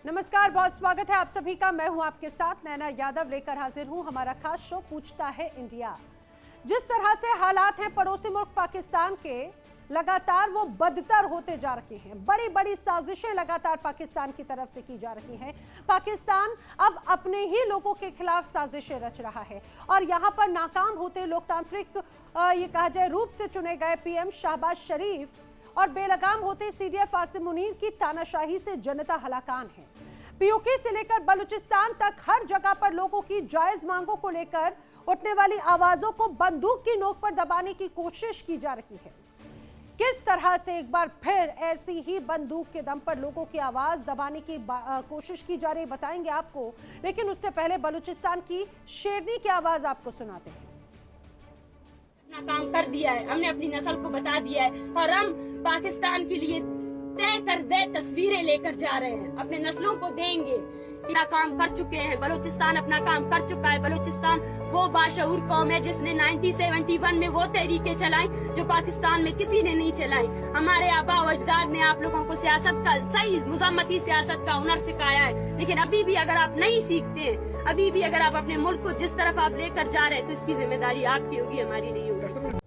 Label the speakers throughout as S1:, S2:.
S1: नमस्कार, बहुत स्वागत है आप सभी का। मैं हूं आपके साथ नैना यादव, लेकर हाजिर हूं हमारा खास शो पूछता है इंडिया। जिस तरह से हालात हैं पड़ोसी मुल्क पाकिस्तान के, लगातार वो बदतर होते जा रहे हैं। बड़ी बड़ी साजिशें लगातार पाकिस्तान की तरफ से की जा रही हैं। पाकिस्तान अब अपने ही लोगों के खिलाफ साजिशें रच रहा है और यहां पर नाकाम होते लोकतांत्रिक ये कहा जाए रूप से चुने गए पीएम शहबाज शरीफ और बेलगाम होते सीडीएफ आसिम मुनीर की तानाशाही से जनता हलाकान है। पीओके से लेकर बलूचिस्तान तक हर जगह पर लोगों की जायज मांगों को लेकर उठने वाली आवाजों को बंदूक की नोक पर दबाने की कोशिश की जा रही है। किस तरह से एक बार फिर ऐसी ही बंदूक के दम पर लोगों की आवाज दबाने की कोशिश की जा रही है, बताएंगे आपको। लेकिन उससे पहले बलूचिस्तान की शेरनी की आवाज आपको सुनाते हैं।
S2: अपना काम कर दिया है, हमने अपनी नस्ल को बता दिया है और हम पाकिस्तान के लिए तय कर दे तस्वीरें लेकर जा रहे हैं, अपने नस्लों को देंगे। अपना काम कर चुके हैं, बलूचिस्तान अपना काम कर चुका है। बलूचिस्तान वो बाशऊर कौम है जिसने 1971 में वो तहरीकें चलाई जो पाकिस्तान में किसी ने नहीं चलाई। हमारे आबा व अजदाद ने आप लोगों को सियासत का सही मुज़म्मती सियासत का हुनर सिखाया है, लेकिन अभी भी अगर आप नहीं सीखते हैं, अभी भी अगर आप अपने मुल्क को जिस तरफ आप लेकर जा रहे हैं, तो इसकी जिम्मेदारी आपकी होगी, हमारी नहीं होगी।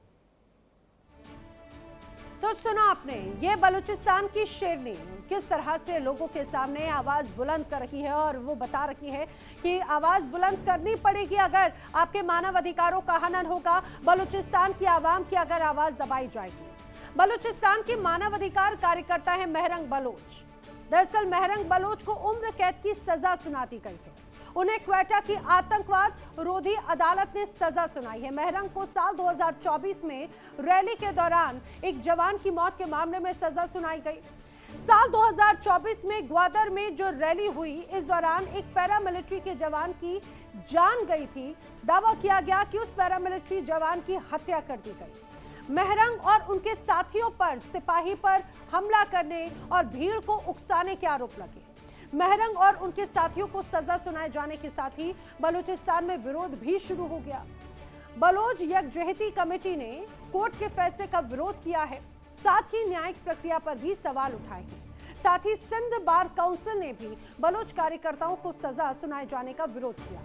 S1: तो सुना आपने, ये बलूचिस्तान की शेरनी किस तरह से लोगों के सामने आवाज बुलंद कर रही है और वो बता रही है कि आवाज बुलंद करनी पड़ेगी अगर आपके मानव अधिकारों का हनन होगा। बलूचिस्तान की आवाम की अगर आवाज दबाई जाएगी। बलूचिस्तान की मानव अधिकार कार्यकर्ता है महरंग बलोच। दरअसल महरंग बलोच को उम्र कैद की सजा सुना दी गई है। उन्हें क्वेटा की आतंकवाद रोधी अदालत ने सजा सुनाई है। महरंग को साल 2024 में रैली के दौरान एक जवान की मौत के मामले में सजा सुनाई गई। साल 2024 में ग्वादर में जो रैली हुई, इस दौरान एक पैरामिलिट्री के जवान की जान गई थी। दावा किया गया कि उस पैरामिलिट्री जवान की हत्या कर दी गई। महरंग और उनके साथियों पर सिपाही पर हमला करने और भीड़ को उकसाने के आरोप लगे। महरंग और उनके साथियों को सजा सुनाए जाने के साथ ही बलूचिस्तान में विरोध भी शुरू हो गया। बलोच यकजहती कमेटी ने कोर्ट के फैसले का विरोध किया है, साथ ही न्यायिक प्रक्रिया पर भी सवाल उठाए हैं। साथ ही सिंध बार काउंसिल ने भी बलोच कार्यकर्ताओं को सजा सुनाए जाने का विरोध किया।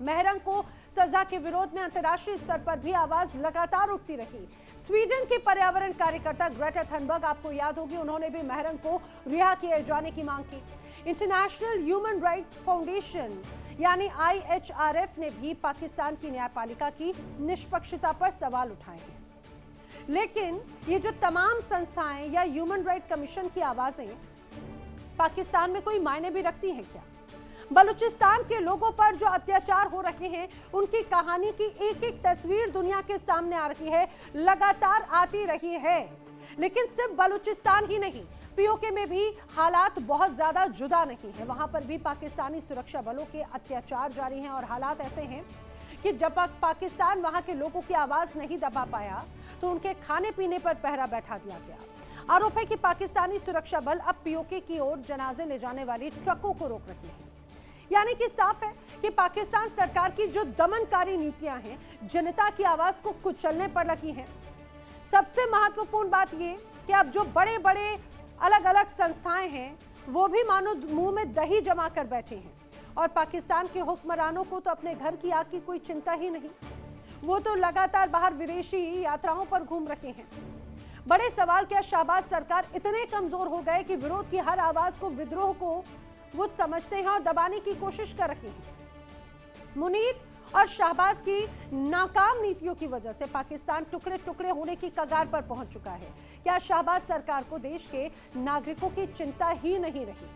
S1: महरंग को सजा के विरोध में अंतर्राष्ट्रीय स्तर पर भी आवाज लगातार उठती रही। स्वीडन की पर्यावरण कार्यकर्ता ग्रेटा थनबर्ग, आपको याद होगी, उन्होंने भी महरंग को रिहा किए जाने की मांग की। इंटरनेशनल ह्यूमन राइट्स फाउंडेशन यानी IHRF ने भी पाकिस्तान की न्यायपालिका की निष्पक्षता पर सवाल उठाए हैं। लेकिन ये जो तमाम संस्थाएं या ह्यूमन राइट कमीशन की आवाजें पाकिस्तान में कोई मायने भी रखती हैं क्या? बलूचिस्तान के लोगों पर जो अत्याचार हो रहे हैं, उनकी कहानी की एक एक तस्वीर दुनिया के सामने आ रही है, लगातार आती रही है। लेकिन सिर्फ बलूचिस्तान ही नहीं, पीओके में भी हालात बहुत ज्यादा जुदा नहीं है। वहां पर भी पाकिस्तानी सुरक्षा बलों के अत्याचार जारी हैं और हालात ऐसे हैं कि जब पाकिस्तान वहां के लोगों की आवाज नहीं दबा पाया तो उनके खाने पीने पर पहरा बैठा दिया गया। आरोप है कि पाकिस्तानी सुरक्षा बल अब पीओके की ओर जनाजे ले जाने वाली ट्रकों को रोक रहे हैं। यानी कि साफ है कि पाकिस्तान सरकार की जो दमनकारी नीतियां हैं, जनता की आवाज को कुचलने पर लगी हैं। सबसे महत्वपूर्ण बात यह कि अब जो बड़े बड़े अलग अलग संस्थाएं हैं, वो भी मानो मुंह में दही जमा कर बैठे हैं और पाकिस्तान के हुक्मरानों को तो अपने घर की आग की कोई चिंता ही नहीं। वो तो लगातार बाहर विदेशी यात्राओं पर घूम रहे हैं। बड़े सवाल, क्या शहबाज सरकार इतने कमजोर हो गए कि विरोध की हर आवाज को, विद्रोह को वो समझते हैं और दबाने की कोशिश कर रहे हैं। मुनीर और शहबाज की नाकाम नीतियों की वजह से पाकिस्तान टुकड़े टुकड़े होने की कगार पर पहुंच चुका है। क्या शहबाज सरकार को देश के नागरिकों की चिंता ही नहीं रही?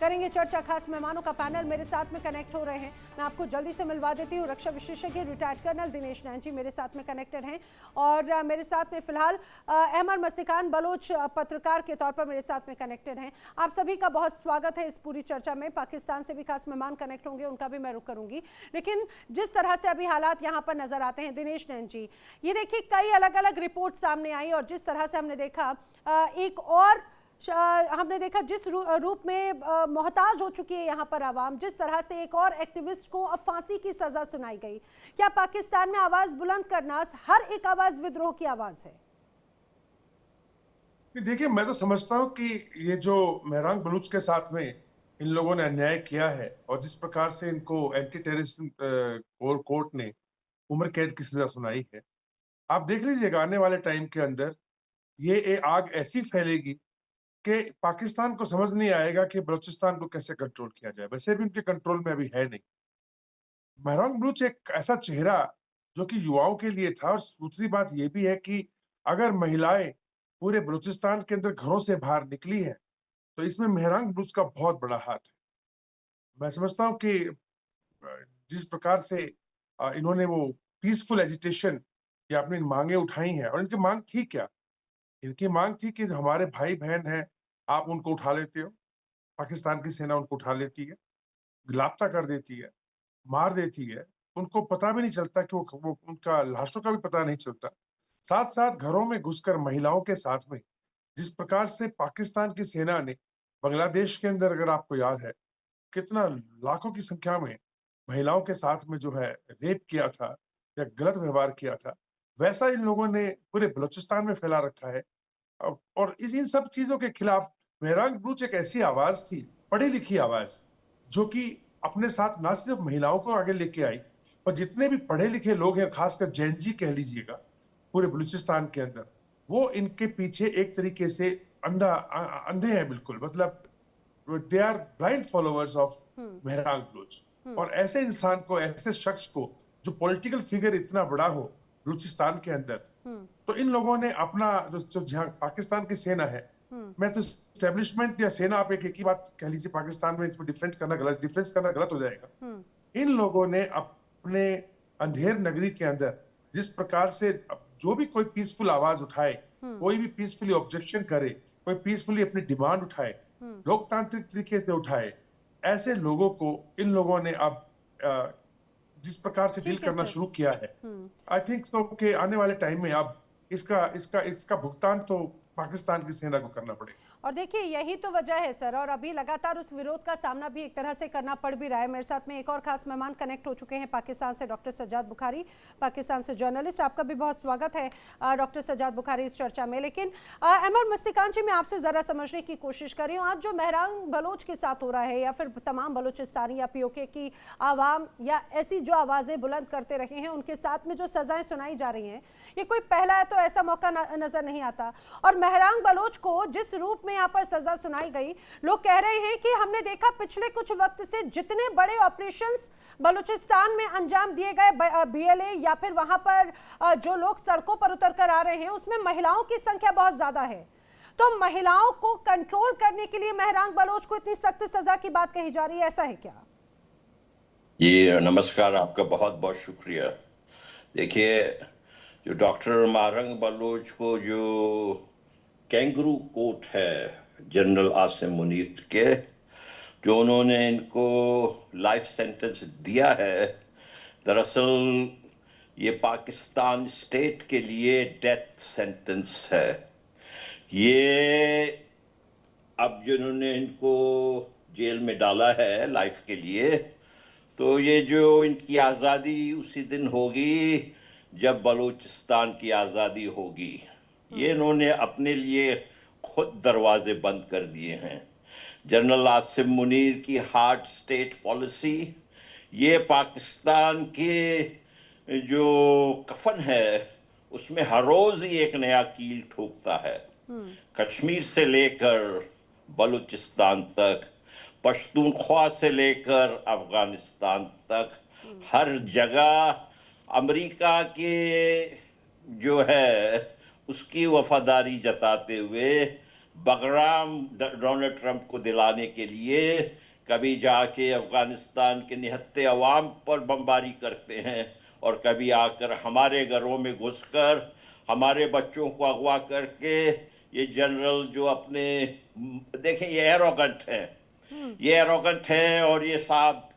S1: करेंगे चर्चा। खास मेहमानों का पैनल मेरे साथ में कनेक्ट हो रहे हैं। मैं आपको जल्दी से मिलवा देती हूँ। रक्षा विशेषज्ञ रिटायर्ड कर्नल दिनेश नैन जी मेरे साथ में कनेक्टेड हैं और मेरे साथ में फिलहाल अहमद मस्तिकान बलोच पत्रकार के तौर पर मेरे साथ में कनेक्टेड हैं। आप सभी का बहुत स्वागत है इस पूरी चर्चा में। पाकिस्तान से भी खास मेहमान कनेक्ट होंगे, उनका भी मैं रुख करूंगी। लेकिन जिस तरह से अभी हालात यहाँ पर नजर आते हैं, दिनेश नैन जी, ये देखिए कई अलग अलग रिपोर्ट सामने आई और जिस तरह से हमने देखा एक और हमने देखा जिस रूप में मोहताज हो चुकी है यहाँ पर आवाम, जिस तरह से एक और एक्टिविस्ट को अब फांसी की सजा सुनाई गई। क्या पाकिस्तान में आवाज बुलंद करना हर एक आवाज विद्रोह की आवाज है?
S3: देखिए, मैं तो समझता हूं कि ये जो महरांग बलूच के साथ में इन लोगों ने अन्याय किया है और जिस प्रकार से इनको एंटी टेररिज्म कोर्ट ने उम्र कैद की सजा सुनाई है, आप देख लीजिएगा आने वाले टाइम के अंदर ये आग ऐसी फैलेगी कि पाकिस्तान को समझ नहीं आएगा कि बलूचिस्तान को कैसे कंट्रोल किया जाए। वैसे भी उनके कंट्रोल में अभी है नहीं। मेहरान बलूच एक ऐसा चेहरा जो कि युवाओं के लिए था, और दूसरी बात ये भी है कि अगर महिलाएं पूरे बलूचिस्तान के अंदर घरों से बाहर निकली हैं, तो इसमें मेहरान बलूच का बहुत बड़ा हाथ है। मैं समझता हूँ कि जिस प्रकार से इन्होंने वो पीसफुल एजिटेशन या अपनी मांगे उठाई हैं, और इनकी मांग थी क्या? इनकी मांग थी कि हमारे भाई बहन हैं, आप उनको उठा लेते हो, पाकिस्तान की सेना उनको उठा लेती है, लापता कर देती है, मार देती है, उनको पता भी नहीं चलता कि वो उनका लाशों का भी पता नहीं चलता। साथ-साथ घरों में घुसकर महिलाओं के साथ में जिस प्रकार से पाकिस्तान की सेना ने बांग्लादेश के अंदर, अगर आपको याद है, कितना लाखों की संख्या में महिलाओं के साथ में जो है रेप किया था या गलत व्यवहार किया था, वैसा इन लोगों ने पूरे बलूचिस्तान में फैला रखा है। और इन सब चीजों के खिलाफ मेहरान बलूच एक ऐसी आवाज थी, पढ़ी लिखी आवाज, जो कि अपने साथ ना सिर्फ महिलाओं को आगे लेके आई, पर जितने भी पढ़े लिखे लोग हैं, खासकर जैन जी कह लीजिएगा पूरे बलूचिस्तान के अंदर, वो इनके पीछे एक तरीके से अंधे हैं बिल्कुल। मतलब they are blind followers of Mehran Baloch. और ऐसे इंसान को, ऐसे शख्स को, जो पॉलिटिकल फिगर इतना बड़ा हो बलूचिस्तान के अंदर, तो इन लोगों ने अपना जो जहाँ पाकिस्तान की सेना है, मैं तो एस्टेब्लिशमेंट या सेना, आप एक ही बात कह लीजिए, पाकिस्तान में इसमें डिफरेंस करना गलत हो जाएगा। इन लोगों ने अपने अंधेर नगरी के अंदर जिस प्रकार से जो भी कोई पीसफुल आवाज उठाए, कोई भी पीसफुली ऑब्जेक्शन करे, कोई पीसफुली अपनी डिमांड उठाए, लोकतांत्रिक तरीके से उठाए, ऐसे लोगों को इन लोगों ने अब जिस प्रकार से डील करना शुरू किया है, आई थिंक सो कि आने वाले टाइम में अब इसका भुगतान तो पाकिस्तान की सेना को करना पड़ेगा।
S1: और देखिए यही तो वजह है सर, और अभी लगातार उस विरोध का सामना भी एक तरह से करना पड़ भी रहा है। मेरे साथ में एक और खास मेहमान कनेक्ट हो चुके हैं पाकिस्तान से, डॉक्टर सज्जाद बुखारी, पाकिस्तान से जर्नलिस्ट। आपका भी बहुत स्वागत है डॉक्टर सज्जाद बुखारी इस चर्चा में। लेकिन अमर मस्तिकान जी, मैं आपसे ज़रा समझने की कोशिश कर रही हूँ, आज जो मेहरान बलोच के साथ हो रहा है, या फिर तमाम बलूचिस्तानी या पीओके की आवाम या ऐसी जो आवाज़ें बुलंद करते रहे हैं, उनके साथ में जो सज़ाएँ सुनाई जा रही हैं, ये कोई पहला है तो ऐसा मौका नज़र नहीं आता। और मेहरान बलोच को जिस रूप में यहाँ पर सजा सुनाई गई, लोग कह रहे हैं कि हमने देखा पिछले कुछ वक्त से जितने बड़े ऑपरेशंस बलूचिस्तान में अंजाम दिए गए, बीएलए या फिर वहां पर जो लोग सड़कों पर उतर कर आ रहे हैं, उसमें महिलाओं की संख्या बहुत ज्यादा है। तो महिलाओं को कंट्रोल करने के लिए मेहरान बलोच को इतनी सख्त सजा की बात कही जा रही है, ऐसा है क्या?
S4: ये नमस्कार, आपका बहुत बहुत शुक्रिया। देखिए, जो डॉक्टर मारंग बलोच को जो कैंगरू कोर्ट है जनरल आसिम मुनीर के, जो उन्होंने इनको लाइफ सेंटेंस दिया है, दरअसल ये पाकिस्तान स्टेट के लिए डेथ सेंटेंस है। ये अब जिन्होंने इनको जेल में डाला है लाइफ के लिए, तो ये जो इनकी आज़ादी उसी दिन होगी जब बलूचिस्तान की आज़ादी होगी। ये इन्होंने अपने लिए खुद दरवाजे बंद कर दिए हैं। जनरल आसिम मुनीर की हार्ड स्टेट पॉलिसी, ये पाकिस्तान के जो कफन है उसमें हर रोज़ ही एक नया कील ठोकता है। कश्मीर से लेकर बलूचिस्तान तक, पश्तूनख्वा से लेकर अफगानिस्तान तक, हर जगह अमेरिका के जो है उसकी वफादारी जताते हुए बगराम डोनाल्ड ट्रंप को दिलाने के लिए कभी जाके अफगानिस्तान के निहत्ते अवाम पर बमबारी करते हैं, और कभी आकर हमारे घरों में घुसकर हमारे बच्चों को अगवा करके ये जनरल जो अपने, देखें ये एरोगेंट हैं, और ये साहब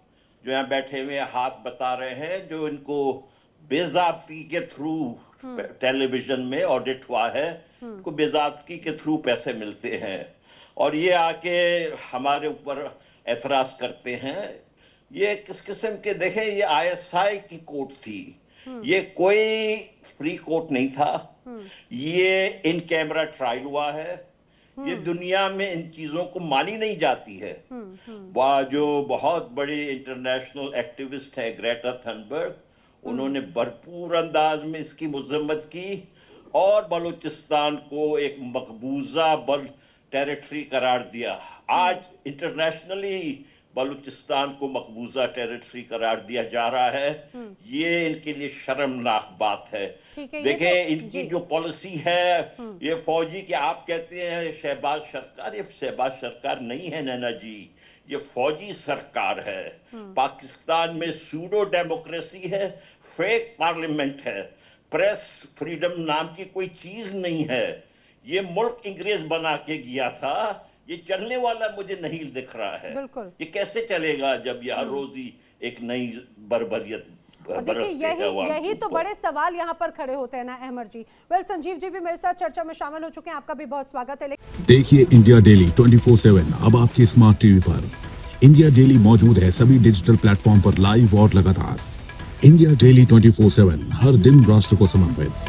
S4: जो यहाँ बैठे हुए हाथ बता रहे हैं, जो इनको बेज़ाब्ती के थ्रू टेलीविजन में ऑडिट हुआ है, इनको बेज़ाब्ती के थ्रू पैसे मिलते हैं, और ये आके हमारे ऊपर एतराज़ करते हैं। ये किस किस्म के, देखें ये ISI की कोर्ट थी, ये कोई फ्री कोर्ट नहीं था। ये इन कैमरा ट्रायल हुआ है, ये दुनिया में इन चीजों को मानी नहीं जाती है। वह जो बहुत बड़े इंटरनेशनल एक्टिविस्ट है ग्रेटा थनबर्ग, उन्होंने भरपूर अंदाज में इसकी मजम्मत की और बलूचिस्तान को एक मकबूजा टेरिटरी करार दिया। आज इंटरनेशनली बलूचिस्तान को मकबूजा टेरिटरी करार दिया जा रहा है। ये इनके लिए शर्मनाक बात है। देखिए इनकी जो पॉलिसी है, ये फौजी की आप कहते हैं शहबाज सरकार, ये शहबाज सरकार नहीं है नैना जी, ये फौजी सरकार है। पाकिस्तान में सूडो डेमोक्रेसी है, फेक पार्लियामेंट है, प्रेस फ्रीडम नाम की कोई चीज नहीं है। ये मुल्क अंग्रेज बना के गया था, ये चलने वाला मुझे नहीं दिख रहा है।
S1: बिल्कुल।
S4: ये कैसे चलेगा जब ये हर रोज ही एक नई बर्बरियत।
S1: और देखिए यही तो बड़े सवाल यहाँ पर खड़े होते हैं ना अहमद जी। वेल संजीव जी भी मेरे साथ चर्चा में शामिल हो चुके हैं, आपका भी बहुत स्वागत है।
S5: देखिए इंडिया डेली 24/7 अब आपके स्मार्ट टीवी पर। इंडिया डेली मौजूद है सभी डिजिटल प्लेटफॉर्म पर लाइव और लगातार। इंडिया डेली 24/7 हर दिन राष्ट्र को समर्पित।